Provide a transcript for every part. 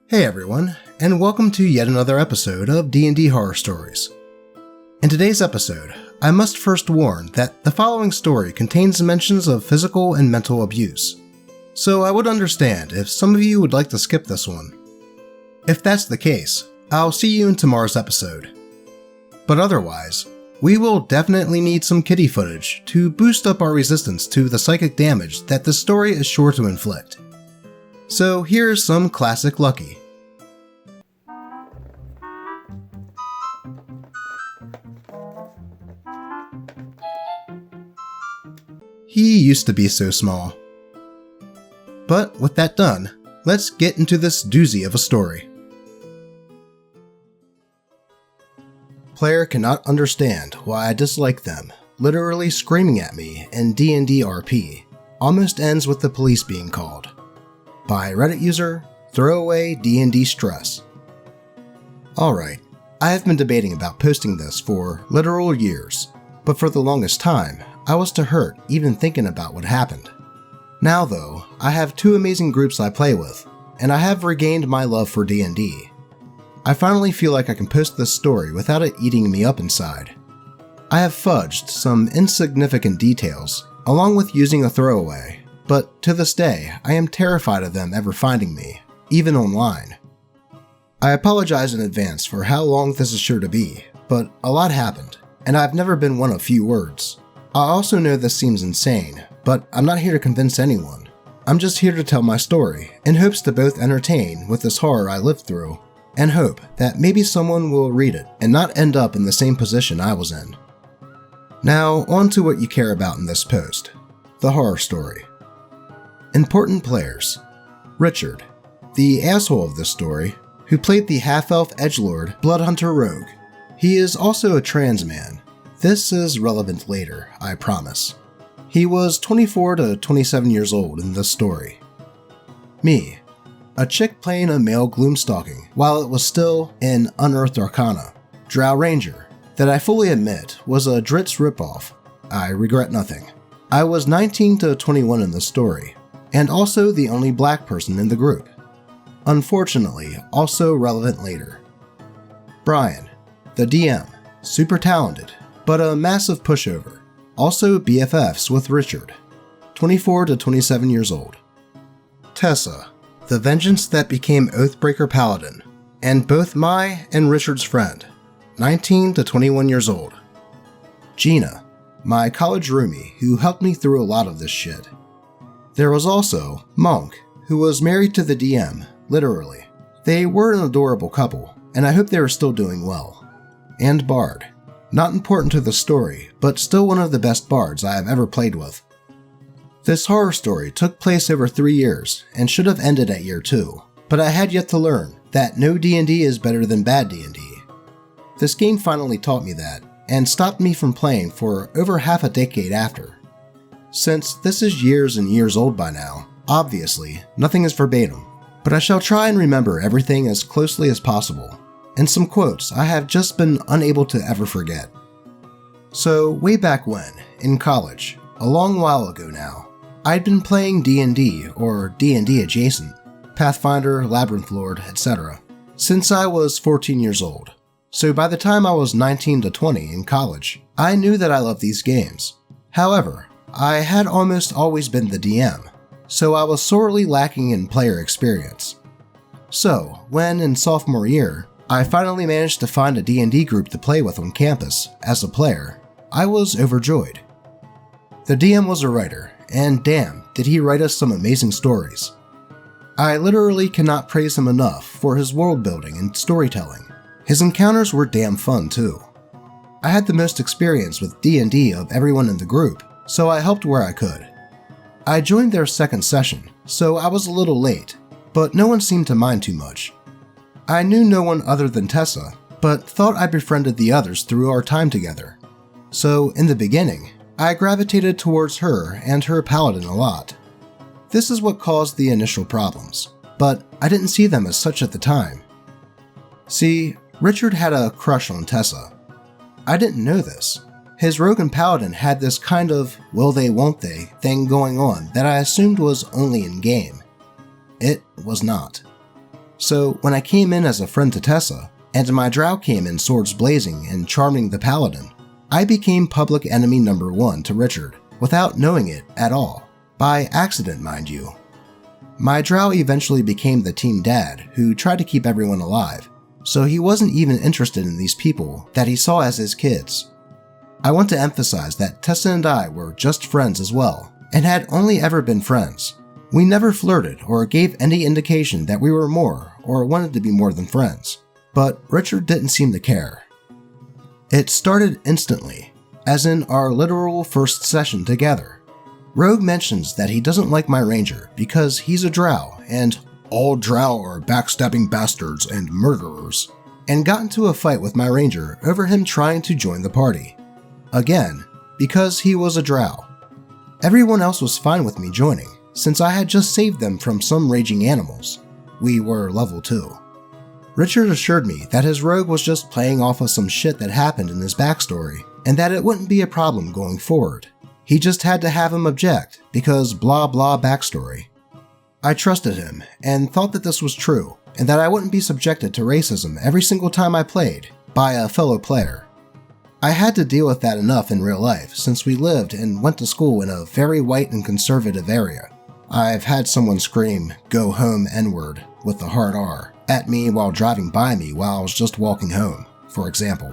Hey everyone, and welcome to yet another episode of D&D Horror Stories. In today's episode, I must first warn that the following story contains mentions of physical and mental abuse, so I would understand if some of you would like to skip this one. If that's the case, I'll see you in tomorrow's episode. But otherwise, we will definitely need some kitty footage to boost up our resistance to the psychic damage that this story is sure to inflict. So here's some classic Lucky. He used to be so small. But with that done, let's get into this doozy of a story. Player cannot understand why I dislike them, literally screaming at me in D&D RP, almost ends with the police being called. By Reddit user, Throwaway D&D Stress. Alright, I have been debating about posting this for literal years, but for the longest time, I was too hurt even thinking about what happened. Now though, I have two amazing groups I play with, and I have regained my love for D&D. I finally feel like I can post this story without it eating me up inside. I have fudged some insignificant details, along with using a throwaway, but to this day, I am terrified of them ever finding me, even online. I apologize in advance for how long this is sure to be, but a lot happened, and I've never been one of few words. I also know this seems insane, but I'm not here to convince anyone. I'm just here to tell my story, in hopes to both entertain with this horror I lived through, and hope that maybe someone will read it and not end up in the same position I was in. Now, on to what you care about in this post. The horror story. Important players. Richard, the asshole of this story, who played the half-elf edgelord Bloodhunter Rogue. He is also a trans man. This is relevant later, I promise. He was 24 to 27 years old in this story. Me, a chick playing a male gloomstalking while it was still in Unearthed Arcana. Drow Ranger, that I fully admit was a Dritz ripoff. I regret nothing. I was 19 to 21 in the story, and also the only black person in the group. Unfortunately, also relevant later. Brian, the DM, super talented, but a massive pushover. Also BFFs with Richard, 24 to 27 years old. Tessa, the vengeance that became Oathbreaker Paladin, and both my and Richard's friend, 19 to 21 years old. Gina, my college roomie who helped me through a lot of this shit. There was also Monk, who was married to the DM, literally. They were an adorable couple, and I hope they are still doing well. And Bard. Not important to the story, but still one of the best bards I have ever played with. This horror story took place over 3 years, and should have ended at year 2, but I had yet to learn that no D&D is better than bad D&D. This game finally taught me that, and stopped me from playing for over half a decade after. Since this is years and years old by now, obviously, nothing is verbatim, but I shall try and remember everything as closely as possible, and some quotes I have just been unable to ever forget. So, way back when, in college, a long while ago now, I'd been playing D&D or D&D adjacent, Pathfinder, Labyrinth Lord, etc., since I was 14 years old. So by the time I was 19 to 20 in college, I knew that I loved these games. However, I had almost always been the DM, so I was sorely lacking in player experience. So, when in sophomore year, I finally managed to find a D&D group to play with on campus as a player, I was overjoyed. The DM was a writer, and damn, did he write us some amazing stories. I literally cannot praise him enough for his world building and storytelling. His encounters were damn fun too. I had the most experience with D&D of everyone in the group, so I helped where I could. I joined their second session, so I was a little late, but no one seemed to mind too much. I knew no one other than Tessa, but thought I befriended the others through our time together. So, in the beginning, I gravitated towards her and her paladin a lot. This is what caused the initial problems, but I didn't see them as such at the time. See, Richard had a crush on Tessa. I didn't know this. His rogue and paladin had this kind of will they won't they thing going on that I assumed was only in game. It was not. So when I came in as a friend to Tessa, and my drow came in swords blazing and charming the paladin, I became public enemy number 1 to Richard, without knowing it at all. By accident, mind you. My drow eventually became the team dad who tried to keep everyone alive, so he wasn't even interested in these people that he saw as his kids. I want to emphasize that Tessa and I were just friends as well, and had only ever been friends. We never flirted or gave any indication that we were more or wanted to be more than friends, but Richard didn't seem to care. It started instantly, as in our literal first session together. Rogue mentions that he doesn't like my ranger because he's a drow and all drow are backstabbing bastards and murderers, and got into a fight with my ranger over him trying to join the party. Again, because he was a drow. Everyone else was fine with me joining, since I had just saved them from some raging animals. We were level 2. Richard assured me that his rogue was just playing off of some shit that happened in his backstory, and that it wouldn't be a problem going forward. He just had to have him object, because blah blah backstory. I trusted him, and thought that this was true, and that I wouldn't be subjected to racism every single time I played, by a fellow player. I had to deal with that enough in real life, since we lived and went to school in a very white and conservative area. I've had someone scream, "Go home N-word," with the hard R, at me while driving by me while I was just walking home, for example.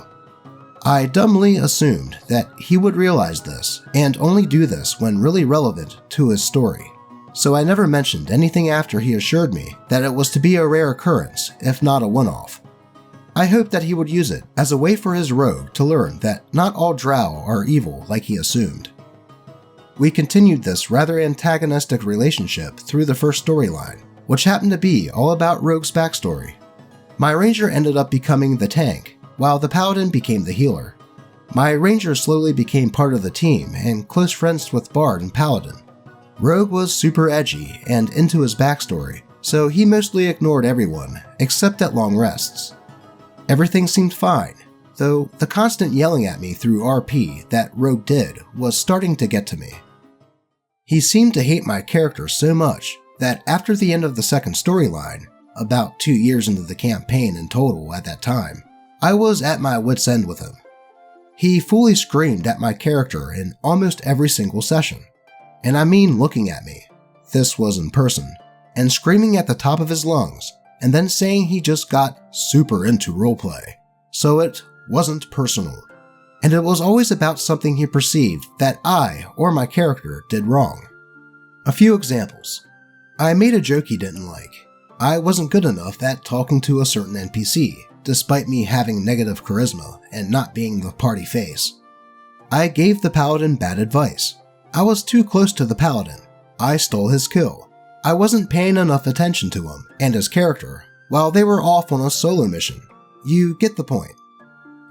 I dumbly assumed that he would realize this, and only do this when really relevant to his story. So I never mentioned anything after he assured me that it was to be a rare occurrence, if not a one-off. I hoped that he would use it as a way for his rogue to learn that not all drow are evil like he assumed. We continued this rather antagonistic relationship through the first storyline, which happened to be all about Rogue's backstory. My ranger ended up becoming the tank, while the paladin became the healer. My ranger slowly became part of the team and close friends with Bard and Paladin. Rogue was super edgy and into his backstory, so he mostly ignored everyone, except at long rests. Everything seemed fine, though the constant yelling at me through RP that Rogue did was starting to get to me. He seemed to hate my character so much that after the end of the second storyline, about 2 years into the campaign in total at that time, I was at my wit's end with him. He fully screamed at my character in almost every single session. And I mean looking at me, this was in person, and screaming at the top of his lungs, and then saying he just got super into roleplay. So it wasn't personal. And it was always about something he perceived that I or my character did wrong. A few examples. I made a joke he didn't like. I wasn't good enough at talking to a certain NPC, despite me having negative charisma and not being the party face. I gave the paladin bad advice. I was too close to the paladin. I stole his kill. I wasn't paying enough attention to him and his character while they were off on a solo mission. You get the point.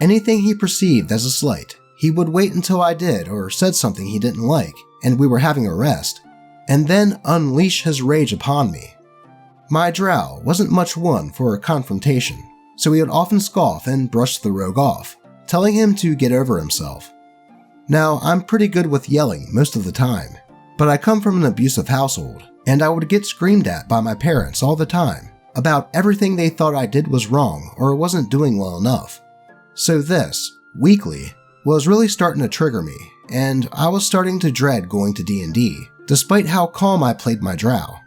Anything he perceived as a slight, he would wait until I did or said something he didn't like and we were having a rest, and then unleash his rage upon me. My drow wasn't much one for a confrontation, so he would often scoff and brush the rogue off, telling him to get over himself. Now, I'm pretty good with yelling most of the time, but I come from an abusive household, and I would get screamed at by my parents all the time about everything they thought I did was wrong or wasn't doing well enough. So this, weekly, was really starting to trigger me, and I was starting to dread going to D&D, despite how calm I played my drow.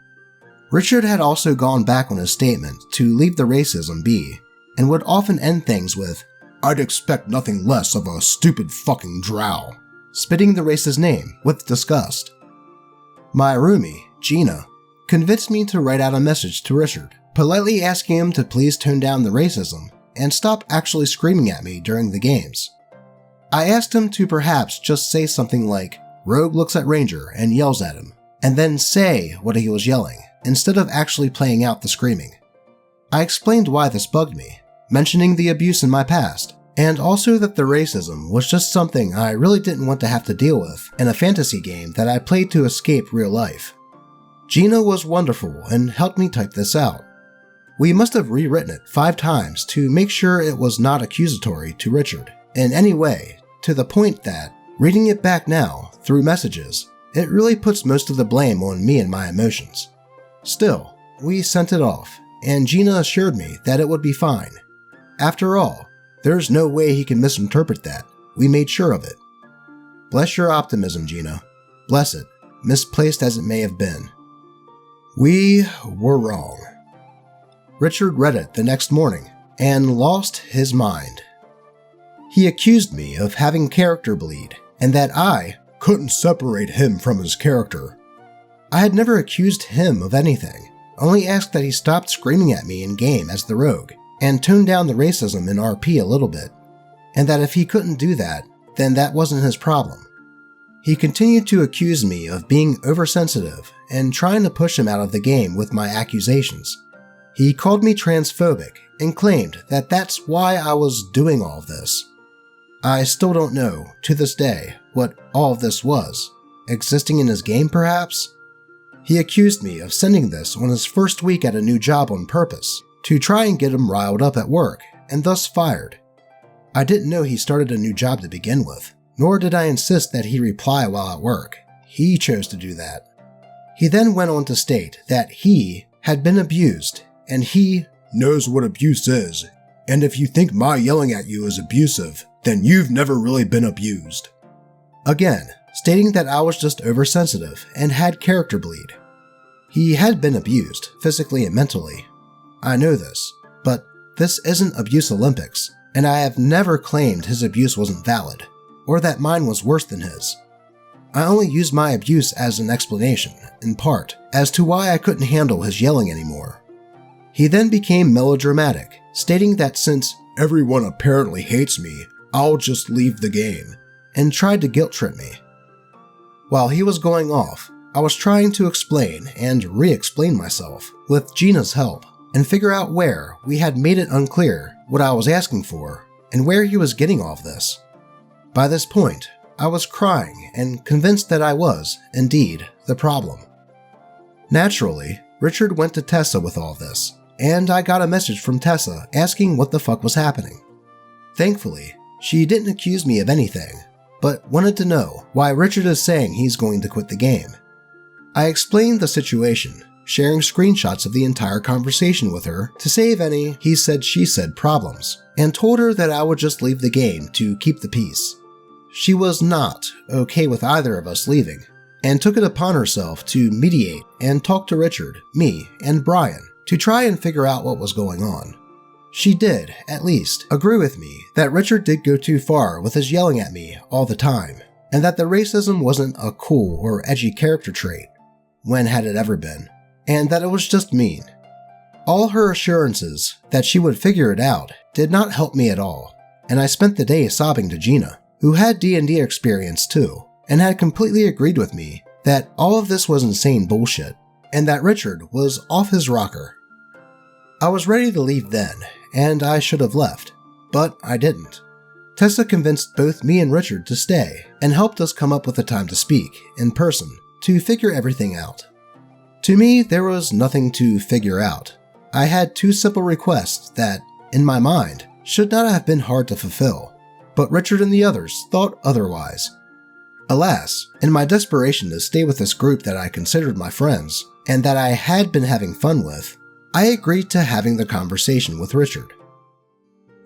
Richard had also gone back on his statement to leave the racism be, and would often end things with, "I'd expect nothing less of a stupid fucking drow," spitting the race's name with disgust. My roomie, Gina, convinced me to write out a message to Richard, politely asking him to please tone down the racism and stop actually screaming at me during the games. I asked him to perhaps just say something like, "Rogue looks at Ranger and yells at him," and then say what he was yelling, instead of actually playing out the screaming. I explained why this bugged me, mentioning the abuse in my past, and also that the racism was just something I really didn't want to have to deal with in a fantasy game that I played to escape real life. Gina was wonderful and helped me type this out. We must have rewritten it 5 times to make sure it was not accusatory to Richard in any way, to the point that, reading it back now, through messages, it really puts most of the blame on me and my emotions. Still, we sent it off, and Gina assured me that it would be fine. After all, there's no way he can misinterpret that. We made sure of it. Bless your optimism, Gina. Bless it, misplaced as it may have been. We were wrong. Richard read it the next morning and lost his mind. He accused me of having character bleed and that I couldn't separate him from his character. I had never accused him of anything, only asked that he stopped screaming at me in game as the rogue and tone down the racism in RP a little bit, and that if he couldn't do that, then that wasn't his problem. He continued to accuse me of being oversensitive and trying to push him out of the game with my accusations. He called me transphobic and claimed that that's why I was doing all of this. I still don't know, to this day, what all of this was. Existing in his game, perhaps? He accused me of sending this on his first week at a new job on purpose, to try and get him riled up at work, and thus fired. I didn't know he started a new job to begin with, nor did I insist that he reply while at work. He chose to do that. He then went on to state that he had been abused, and he knows what abuse is, and if you think my yelling at you is abusive, then you've never really been abused. Again, stating that I was just oversensitive and had character bleed. He had been abused, physically and mentally. I know this, but this isn't Abuse Olympics, and I have never claimed his abuse wasn't valid, or that mine was worse than his. I only used my abuse as an explanation, in part, as to why I couldn't handle his yelling anymore. He then became melodramatic, stating that since everyone apparently hates me, I'll just leave the game, and tried to guilt trip me. While he was going off, I was trying to explain and re-explain myself, with Gina's help, and figure out where we had made it unclear what I was asking for, and where he was getting all of this. By this point, I was crying and convinced that I was, indeed, the problem. Naturally, Richard went to Tessa with all this, and I got a message from Tessa asking what the fuck was happening. Thankfully, she didn't accuse me of anything, but wanted to know why Richard is saying he's going to quit the game. I explained the situation, sharing screenshots of the entire conversation with her to save any he said she said problems, and told her that I would just leave the game to keep the peace. She was not okay with either of us leaving, and took it upon herself to mediate and talk to Richard, me, and Brian to try and figure out what was going on. She did, at least, agree with me that Richard did go too far with his yelling at me all the time, and that the racism wasn't a cool or edgy character trait. When had it ever been? And that it was just mean. All her assurances that she would figure it out did not help me at all, and I spent the day sobbing to Gina, who had D&D experience too, and had completely agreed with me that all of this was insane bullshit, and that Richard was off his rocker. I was ready to leave then, and I should have left, but I didn't. Tessa convinced both me and Richard to stay, and helped us come up with a time to speak, in person, to figure everything out. To me, there was nothing to figure out. I had two simple requests that, in my mind, should not have been hard to fulfill, but Richard and the others thought otherwise. Alas, in my desperation to stay with this group that I considered my friends, and that I had been having fun with, I agreed to having the conversation with Richard.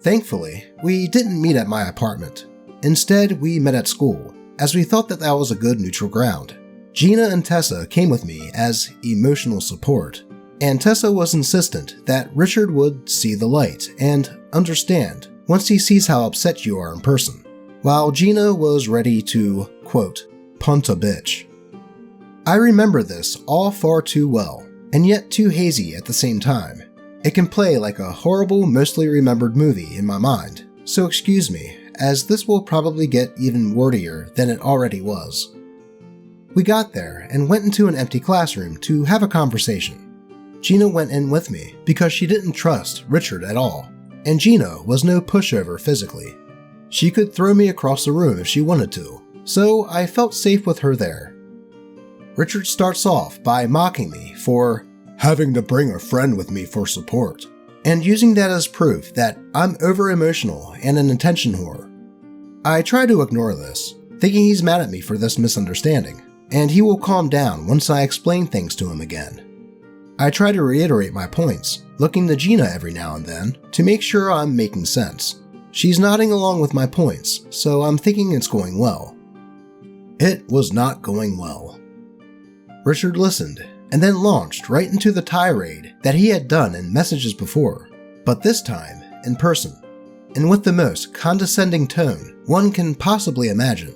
Thankfully, we didn't meet at my apartment. Instead, we met at school, as we thought that was a good neutral ground. Gina and Tessa came with me as emotional support, and Tessa was insistent that Richard would see the light and understand once he sees how upset you are in person, while Gina was ready to, quote, punt a bitch. I remember this all far too well, and yet too hazy at the same time. It can play like a horrible, mostly remembered movie in my mind, so excuse me, as this will probably get even wordier than it already was. We got there and went into an empty classroom to have a conversation. Gina went in with me because she didn't trust Richard at all, and Gina was no pushover physically. She could throw me across the room if she wanted to, so I felt safe with her there. Richard starts off by mocking me for having to bring a friend with me for support, and using that as proof that I'm over-emotional and an attention whore. I try to ignore this, thinking he's mad at me for this misunderstanding, and he will calm down once I explain things to him again. I try to reiterate my points, looking to Gina every now and then to make sure I'm making sense. She's nodding along with my points, so I'm thinking it's going well. It was not going well. Richard listened and then launched right into the tirade that he had done in messages before, but this time in person, and with the most condescending tone one can possibly imagine.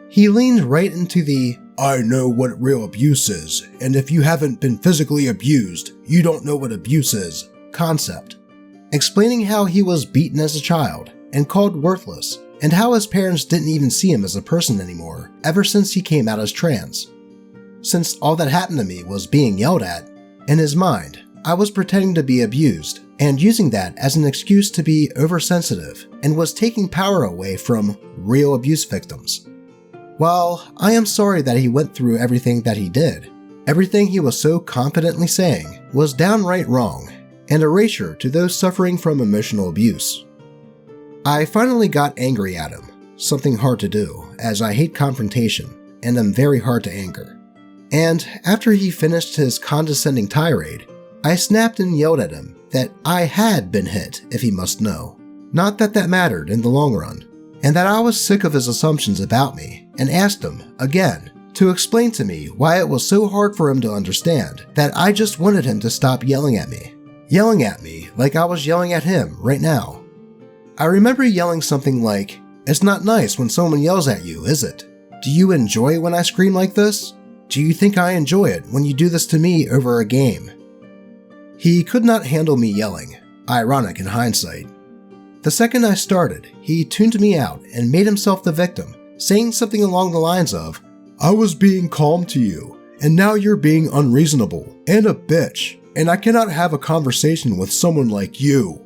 He leaned right into the "I know what real abuse is, and if you haven't been physically abused, you don't know what abuse is" concept, explaining how he was beaten as a child and called worthless, and how his parents didn't even see him as a person anymore ever since he came out as trans. Since all that happened to me was being yelled at, in his mind, I was pretending to be abused and using that as an excuse to be oversensitive and was taking power away from real abuse victims. While I am sorry that he went through everything that he did, everything he was so confidently saying was downright wrong and erasure to those suffering from emotional abuse. I finally got angry at him, something hard to do as I hate confrontation and am very hard to anger. And after he finished his condescending tirade, I snapped and yelled at him that I had been hit, if he must know. Not that that mattered in the long run, and that I was sick of his assumptions about me, and asked him, again, to explain to me why it was so hard for him to understand that I just wanted him to stop yelling at me. Yelling at me like I was yelling at him right now. I remember yelling something like, "It's not nice when someone yells at you, is it? Do you enjoy when I scream like this? Do you think I enjoy it when you do this to me over a game?" He could not handle me yelling, ironic in hindsight. The second I started, he tuned me out and made himself the victim, saying something along the lines of, "I was being calm to you, and now you're being unreasonable and a bitch, and I cannot have a conversation with someone like you."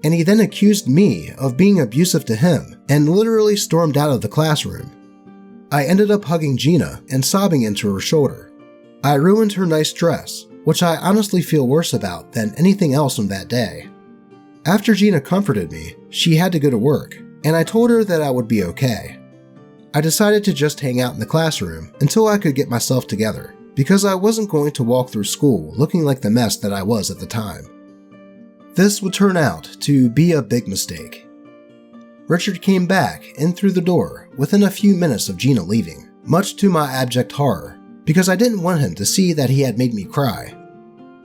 And he then accused me of being abusive to him and literally stormed out of the classroom. I ended up hugging Gina and sobbing into her shoulder. I ruined her nice dress, which I honestly feel worse about than anything else on that day. After Gina comforted me, she had to go to work, and I told her that I would be okay. I decided to just hang out in the classroom until I could get myself together, because I wasn't going to walk through school looking like the mess that I was at the time. This would turn out to be a big mistake. Richard came back in through the door within a few minutes of Gina leaving, much to my abject horror, because I didn't want him to see that he had made me cry.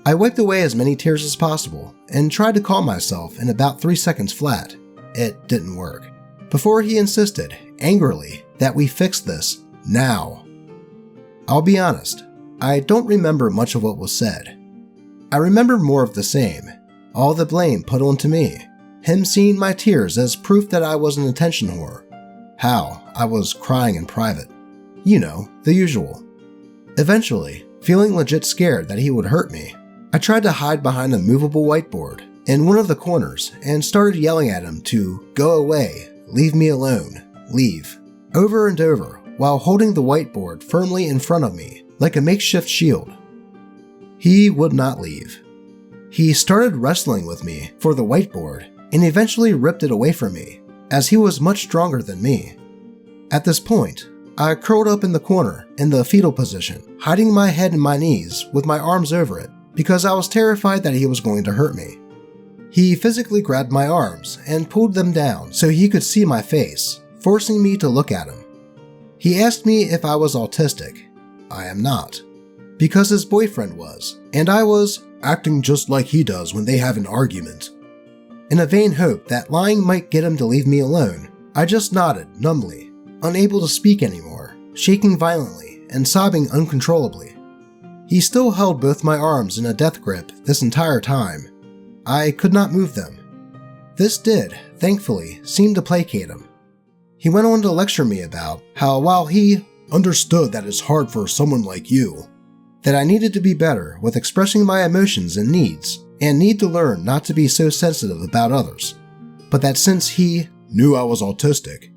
I wiped away as many tears as possible and tried to calm myself in about 3 seconds flat. It didn't work. Before he insisted, angrily, that we fix this now. I'll be honest, I don't remember much of what was said. I remember more of the same, all the blame put onto me, him seeing my tears as proof that I was an attention whore, how I was crying in private. You know, the usual. Eventually, feeling legit scared that he would hurt me, I tried to hide behind a movable whiteboard in one of the corners and started yelling at him to go away, leave me alone, leave, over and over while holding the whiteboard firmly in front of me like a makeshift shield. He would not leave. He started wrestling with me for the whiteboard and eventually ripped it away from me, as he was much stronger than me. At this point, I curled up in the corner in the fetal position, hiding my head in my knees with my arms over it, because I was terrified that he was going to hurt me. He physically grabbed my arms and pulled them down so he could see my face, forcing me to look at him. He asked me if I was autistic. I am not, because his boyfriend was, and I was acting just like he does when they have an argument. In a vain hope that lying might get him to leave me alone, I just nodded numbly, unable to speak anymore, shaking violently and sobbing uncontrollably. He still held both my arms in a death grip this entire time. I could not move them. This did, thankfully, seem to placate him. He went on to lecture me about how while he understood that it's hard for someone like you, that I needed to be better with expressing my emotions and needs, and need to learn not to be so sensitive about others, but that since he knew I was autistic,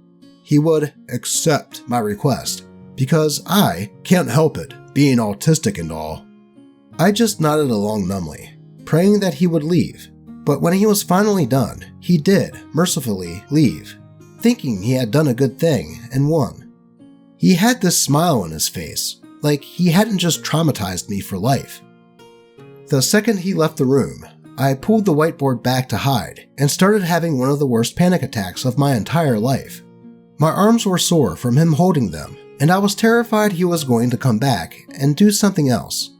he would accept my request, because I can't help it, being autistic and all. I just nodded along numbly, praying that he would leave, but when he was finally done, he did mercifully leave, thinking he had done a good thing and won. He had this smile on his face, like he hadn't just traumatized me for life. The second he left the room, I pulled the whiteboard back to hide and started having one of the worst panic attacks of my entire life. My arms were sore from him holding them, and I was terrified he was going to come back and do something else.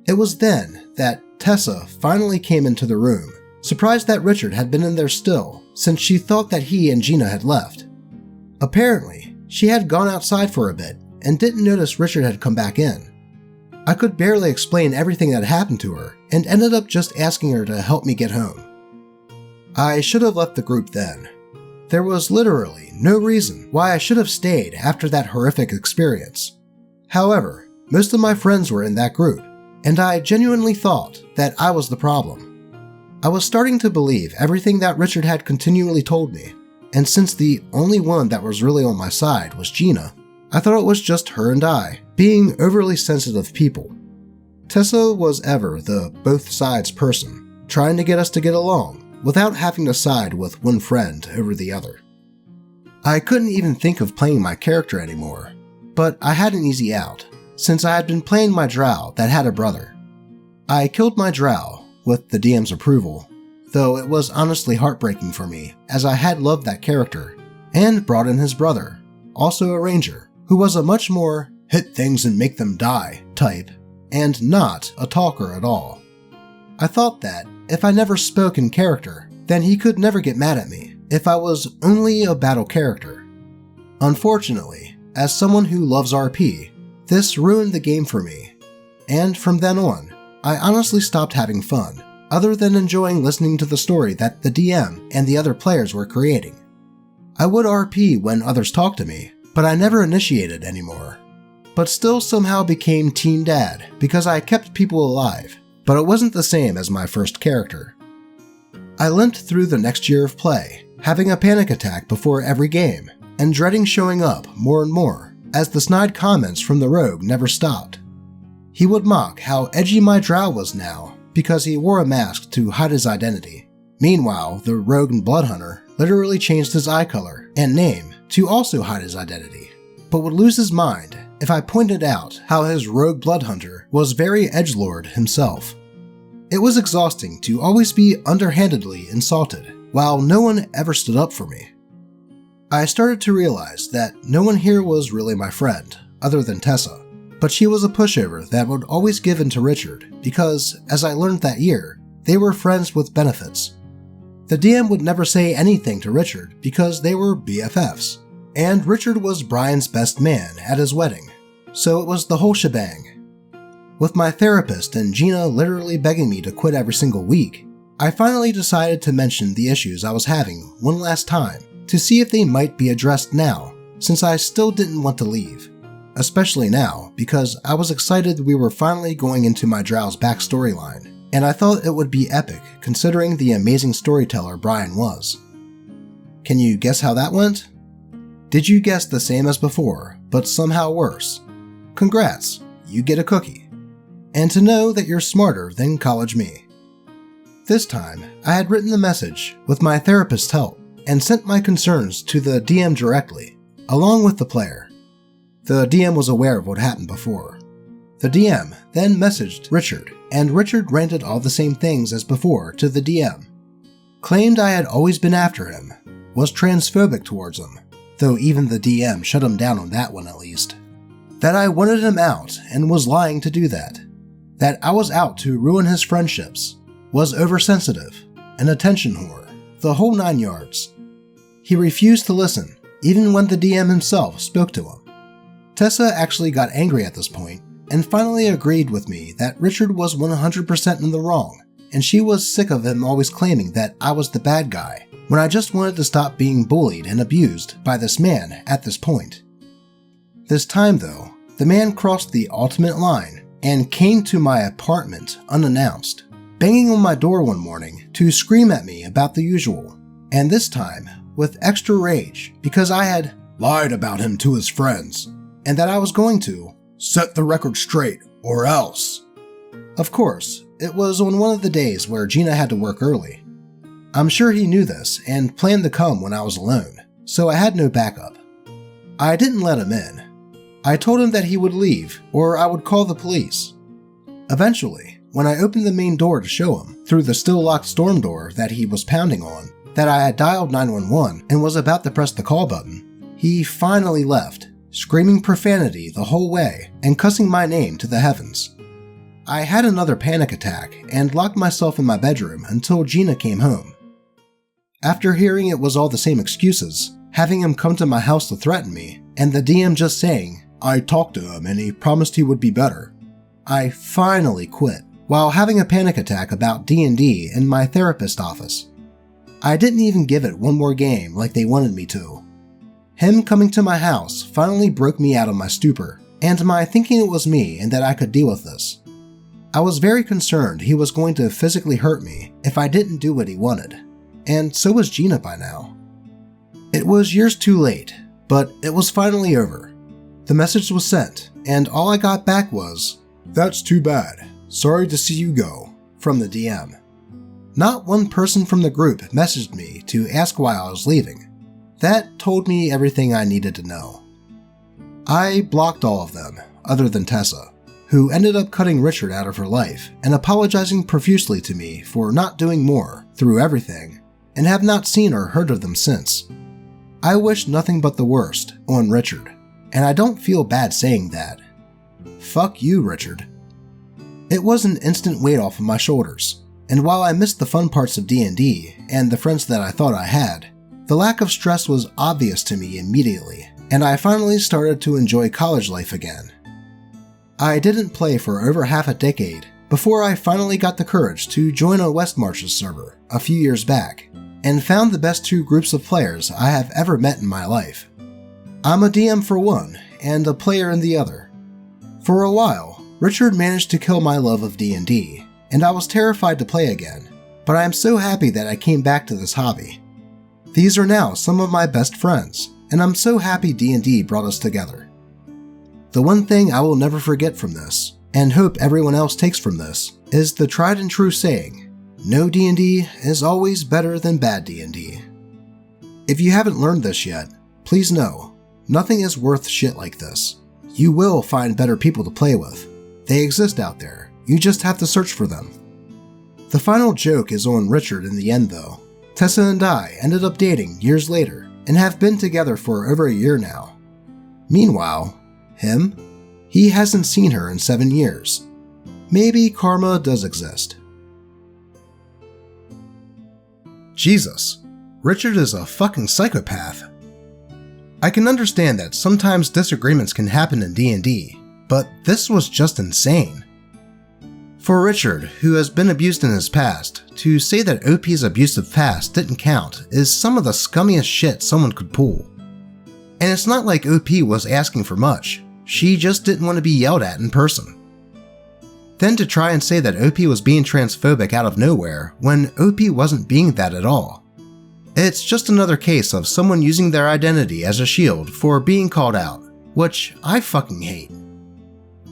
It was then that Tessa finally came into the room, surprised that Richard had been in there still since she thought that he and Gina had left. Apparently, she had gone outside for a bit and didn't notice Richard had come back in. I could barely explain everything that happened to her and ended up just asking her to help me get home. I should have left the group then. There was literally no reason why I should have stayed after that horrific experience. However, most of my friends were in that group, and I genuinely thought that I was the problem. I was starting to believe everything that Richard had continually told me, and since the only one that was really on my side was Gina, I thought it was just her and I, being overly sensitive people. Tessa was ever the both sides person, trying to get us to get along without having to side with one friend over the other. I couldn't even think of playing my character anymore, but I had an easy out, since I had been playing my drow that had a brother. I killed my drow with the DM's approval, though it was honestly heartbreaking for me as I had loved that character, and brought in his brother, also a ranger, who was a much more hit things and make them die type, and not a talker at all. I thought that if I never spoke in character, then he could never get mad at me if I was only a battle character. Unfortunately, as someone who loves RP, this ruined the game for me, and from then on, I honestly stopped having fun, other than enjoying listening to the story that the DM and the other players were creating. I would RP when others talked to me, but I never initiated anymore. But still somehow became Team Dad because I kept people alive, but it wasn't the same as my first character. I limped through the next year of play, having a panic attack before every game, and dreading showing up more and more, as the snide comments from the rogue never stopped. He would mock how edgy my drow was now because he wore a mask to hide his identity. Meanwhile, the rogue and bloodhunter literally changed his eye color and name to also hide his identity, but would lose his mind if I pointed out how his rogue bloodhunter was very edgelord himself. It was exhausting to always be underhandedly insulted, while no one ever stood up for me. I started to realize that no one here was really my friend, other than Tessa, but she was a pushover that would always give in to Richard because, as I learned that year, they were friends with benefits. The DM would never say anything to Richard because they were BFFs, and Richard was Brian's best man at his wedding, so it was the whole shebang. With my therapist and Gina literally begging me to quit every single week, I finally decided to mention the issues I was having one last time to see if they might be addressed now, since I still didn't want to leave. Especially now, because I was excited we were finally going into my drow's backstoryline, and I thought it would be epic considering the amazing storyteller Brian was. Can you guess how that went? Did you guess the same as before, but somehow worse? Congrats, you get a cookie. And to know that you're smarter than college me. This time, I had written the message with my therapist's help and sent my concerns to the DM directly, along with the player. The DM was aware of what happened before. The DM then messaged Richard, and Richard ranted all the same things as before to the DM. Claimed I had always been after him, was transphobic towards him, though even the DM shut him down on that one at least. That I wanted him out and was lying to do that. That I was out to ruin his friendships, was oversensitive, an attention whore, the whole 9 yards. He refused to listen, even when the DM himself spoke to him. Tessa actually got angry at this point, and finally agreed with me that Richard was 100% in the wrong, and she was sick of him always claiming that I was the bad guy, when I just wanted to stop being bullied and abused by this man at this point. This time though, the man crossed the ultimate line and came to my apartment unannounced, banging on my door one morning to scream at me about the usual, and this time with extra rage because I had lied about him to his friends, and that I was going to set the record straight or else. Of course, it was on one of the days where Gina had to work early. I'm sure he knew this and planned to come when I was alone, so I had no backup. I didn't let him in. I told him that he would leave or I would call the police. Eventually, when I opened the main door to show him, through the still locked storm door that he was pounding on, that I had dialed 911 and was about to press the call button, he finally left, screaming profanity the whole way and cussing my name to the heavens. I had another panic attack and locked myself in my bedroom until Gina came home. After hearing it was all the same excuses, having him come to my house to threaten me, and the DM just saying, "I talked to him and he promised he would be better," I finally quit, while having a panic attack about D&D in my therapist's office. I didn't even give it one more game like they wanted me to. Him coming to my house finally broke me out of my stupor, and my thinking it was me and that I could deal with this. I was very concerned he was going to physically hurt me if I didn't do what he wanted, and so was Gina by now. It was years too late, but it was finally over. The message was sent, and all I got back was, "That's too bad. Sorry to see you go," from the DM. Not one person from the group messaged me to ask why I was leaving. That told me everything I needed to know. I blocked all of them, other than Tessa, who ended up cutting Richard out of her life and apologizing profusely to me for not doing more through everything, and have not seen or heard of them since. I wish nothing but the worst on Richard, and I don't feel bad saying that. Fuck you, Richard. It was an instant weight off of my shoulders, and while I missed the fun parts of D&D and the friends that I thought I had, the lack of stress was obvious to me immediately, and I finally started to enjoy college life again. I didn't play for over half a decade before I finally got the courage to join a Westmarches server a few years back, and found the best two groups of players I have ever met in my life. I'm a DM for one, and a player in the other. For a while, Richard managed to kill my love of D&D, and I was terrified to play again, but I am so happy that I came back to this hobby. These are now some of my best friends, and I'm so happy D&D brought us together. The one thing I will never forget from this, and hope everyone else takes from this, is the tried and true saying, no D&D is always better than bad D&D. If you haven't learned this yet, please know, nothing is worth shit like this. You will find better people to play with. They exist out there, you just have to search for them. The final joke is on Richard in the end though. Tessa and I ended up dating years later, and have been together for over a year now. Meanwhile, him? He hasn't seen her in 7 years. Maybe karma does exist. Jesus, Richard is a fucking psychopath. I can understand that sometimes disagreements can happen in D&D, but this was just insane. For Richard, who has been abused in his past, to say that OP's abusive past didn't count is some of the scummiest shit someone could pull. And it's not like OP was asking for much, she just didn't want to be yelled at in person. Then to try and say that OP was being transphobic out of nowhere when OP wasn't being that at all. It's just another case of someone using their identity as a shield for being called out, which I fucking hate.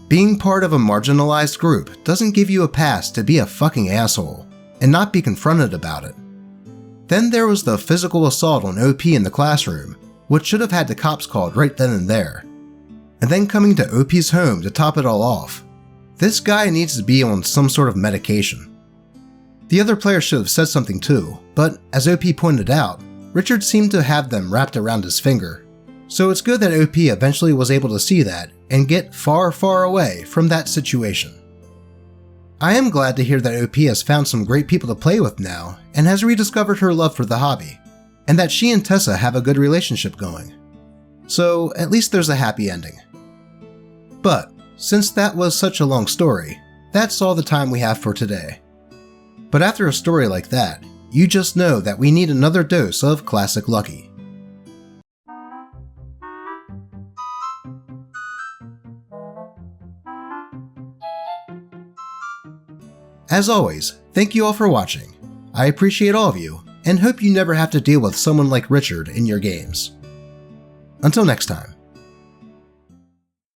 Being part of a marginalized group doesn't give you a pass to be a fucking asshole and not be confronted about it. Then there was the physical assault on OP in the classroom, which should have had the cops called right then and there. And then coming to OP's home to top it all off. This guy needs to be on some sort of medication. The other players should have said something too, but as OP pointed out, Richard seemed to have them wrapped around his finger. So it's good that OP eventually was able to see that and get far, far away from that situation. I am glad to hear that OP has found some great people to play with now and has rediscovered her love for the hobby, and that she and Tessa have a good relationship going. So at least there's a happy ending. But since that was such a long story, that's all the time we have for today. But after a story like that, you just know that we need another dose of Classic Lucky. As always, thank you all for watching. I appreciate all of you, and hope you never have to deal with someone like Richard in your games. Until next time.